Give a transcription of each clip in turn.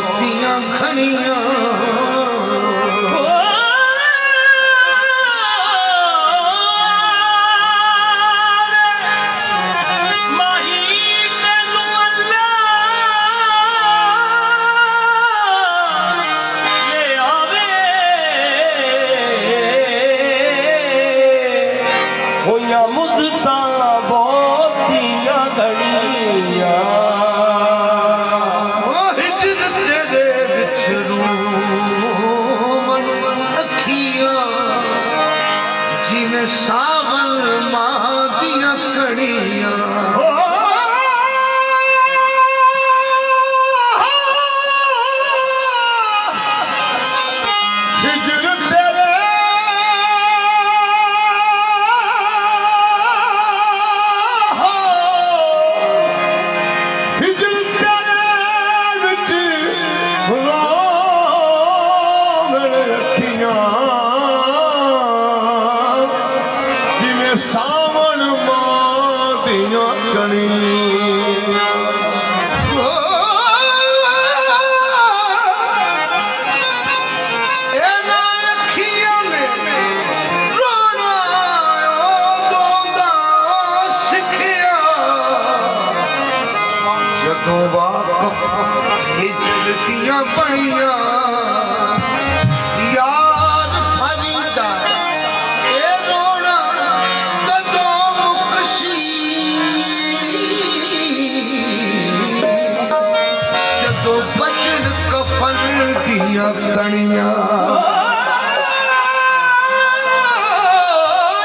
ਬਹੁਤੀਆਂ ਖਣੀਆਂ ਸਾਵਨ ਮਾਹ ਦੀਆਂ ਕਣੀਆਂ ਹਿਜਰ ਤੇਰੇ ਹਿਜਰ ਤੇਰੇ ਵਿੱਚ ਰਾਮ ਰੱਖੀਆਂ ਸਾਵਣ ਮਾਹ ਦੀਆਂ ਕਣੀਆਂ ਇਹਨਾਂ ਅੱਖੀਆਂ ਨੇ ਰੋਣਾ ਉਦੋਂ ਦਾ ਸਿੱਖਿਆ ਜਦੋਂ ਵਾਕਫ ਹਿਜਰ ਦੀਆਂ ਬਣੀਆਂ ਦੀਆਂ ਕਣੀਆਂ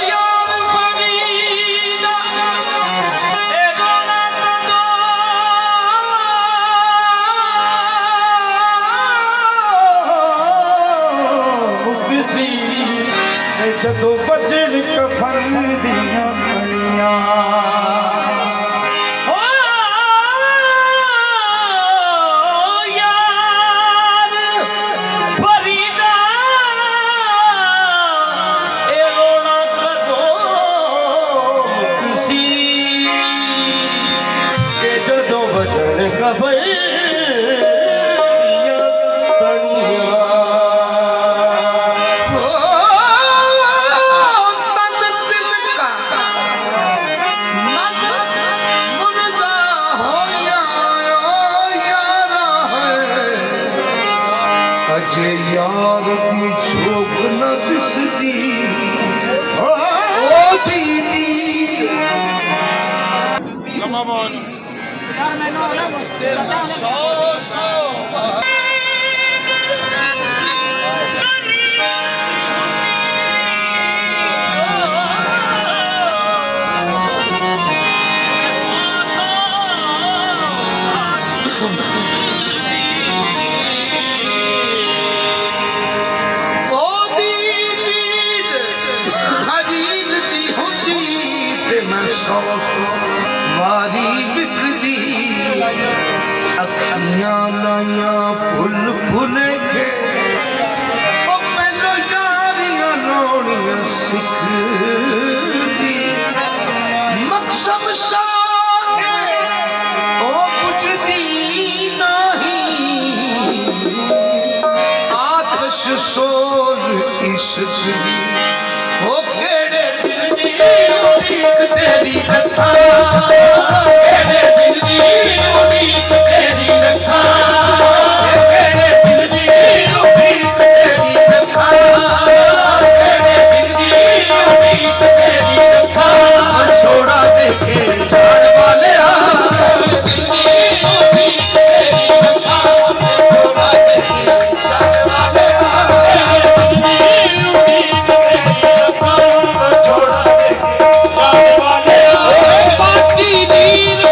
ਯਾਰ ਫਰੀਦਾ ਇਹ ਰੋਣਾ ਕਦੋਂ ਮੁਕਸੀ ਜਦੋਂ ਬਚਣ ਕਫਨ ਦੀਆਂ ਕਣੀਆਂ ਅਜੇ ਯਾਰ ਦੀ ਝੋਕ ਨਾ ਦਿਸਦੀ ਓ ਦੀਦੀ ਲੰਮਾ ਬੋਲ ਯਾਰ ਮੈਨੂੰ ਤੇਰਾ 100 ਵਾਰੀ ਵਿਕਦੀ ਅੱਖੀਆਂ ਲਾਈਆਂ ਫੁੱਲ ਫੁੱਲ ਕੇ ਉਹ ਪਹਿਲੋਂ ਯਾਰੀਆਂ ਲਾਉਣੀਆਂ ਸਿੱਖਦੀ ਮਕਸਦ ਸਾਕੇ ਉਹ ਪੁੱਛਦੀ ਨਹੀਂ ਆਤਸ਼ ਸੋਜ਼ ਇਸ਼ਕ ਦੀ ਉਹ ਕਿਹੜੇ ਦਿਲ ਦੀ ਉਡੀਕ ਤੇਰੀ ਰੱਖਾਂ ਕਿਹੜੇ ਦਿਲ ਦੀ ਉਡੀਕ ਤੇਰੀ ਰੱਖਾਂ ਕਿਹੜੇ ਦਿਲ ਦੀ ਉਡੀਕ ਤੇਰੀ ਰੱਖਾਂ ਕਿਹੜੇ ਦਿਲ ਦੀ ਉਡੀਕ ਤੇਰੀ ਰੱਖਾਂ ਛੋੜਾ ਦੇਖੇ ਜਾਣ ਵਾਲਿਆ ਦਿਲ ਦੀ ਉਡੀਕ ਤੇਰੀ ਰੱਖਾਂ ਛੋੜਾ ਦੇਖੇ ਜਾਣ ਵਾਲਿਆ ਦਿਲ ਦੀ ਉਡੀਕ ਤੇਰੀ ਰੱਖਾਂ ਛੋੜਾ ਦੇਖੇ ਜਾਣ ਵਾਲਿਆ ਬਾਕੀ ਨੀਰ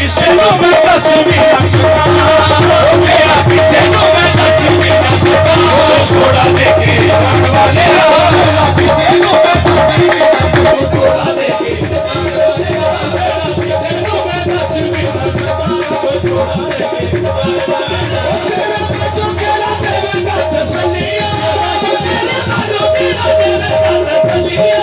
ਕਿਸੇ ਨੂੰ ਮੈਂ ਦੱਸ ਵੀ ਨਾ ਸਕਾਂ, ਤੇਰਾ ਕਿਸੇ ਨੂੰ ਮੈਂ ਦੱਸ ਵੀ ਨਾ ਸਕਾਂ। ਛੋੜਾ ਦੇ ਕੇ ਜਾਣ ਵਾਲਿਆ, ਕਿਸੇ ਨੂੰ ਮੈਂ ਦੱਸ ਵੀ ਨਾ ਸਕਾਂ। ਛੋੜਾ ਦੇ ਕੇ ਜਾਣ ਵਾਲਿਆ, ਕਿਸੇ ਨੂੰ ਮੈਂ ਦੱਸ ਵੀ ਨਾ ਸਕਾਂ। ਛੋੜਾ ਦੇ ਕੇ ਜਾਣ ਵਾਲਿਆ, ਤੇਰੇ ਬਾਝੋਂ ਕਿਹੜਾ ਦੇਵੇਗਾ ਤਸੱਲੀਆਂ, ਤੇਰੇ ਬਾਝੋਂ ਕਿਹੜਾ ਦੇਵੇਗਾ ਤਸੱਲੀਆਂ।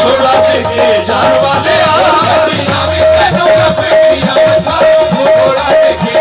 ਛੋੜਾ ਦੇ ਕੇ ਜਾਣ ਵਾਲਿਆ, ਛੋੜਾ ਦੇ ਕੇ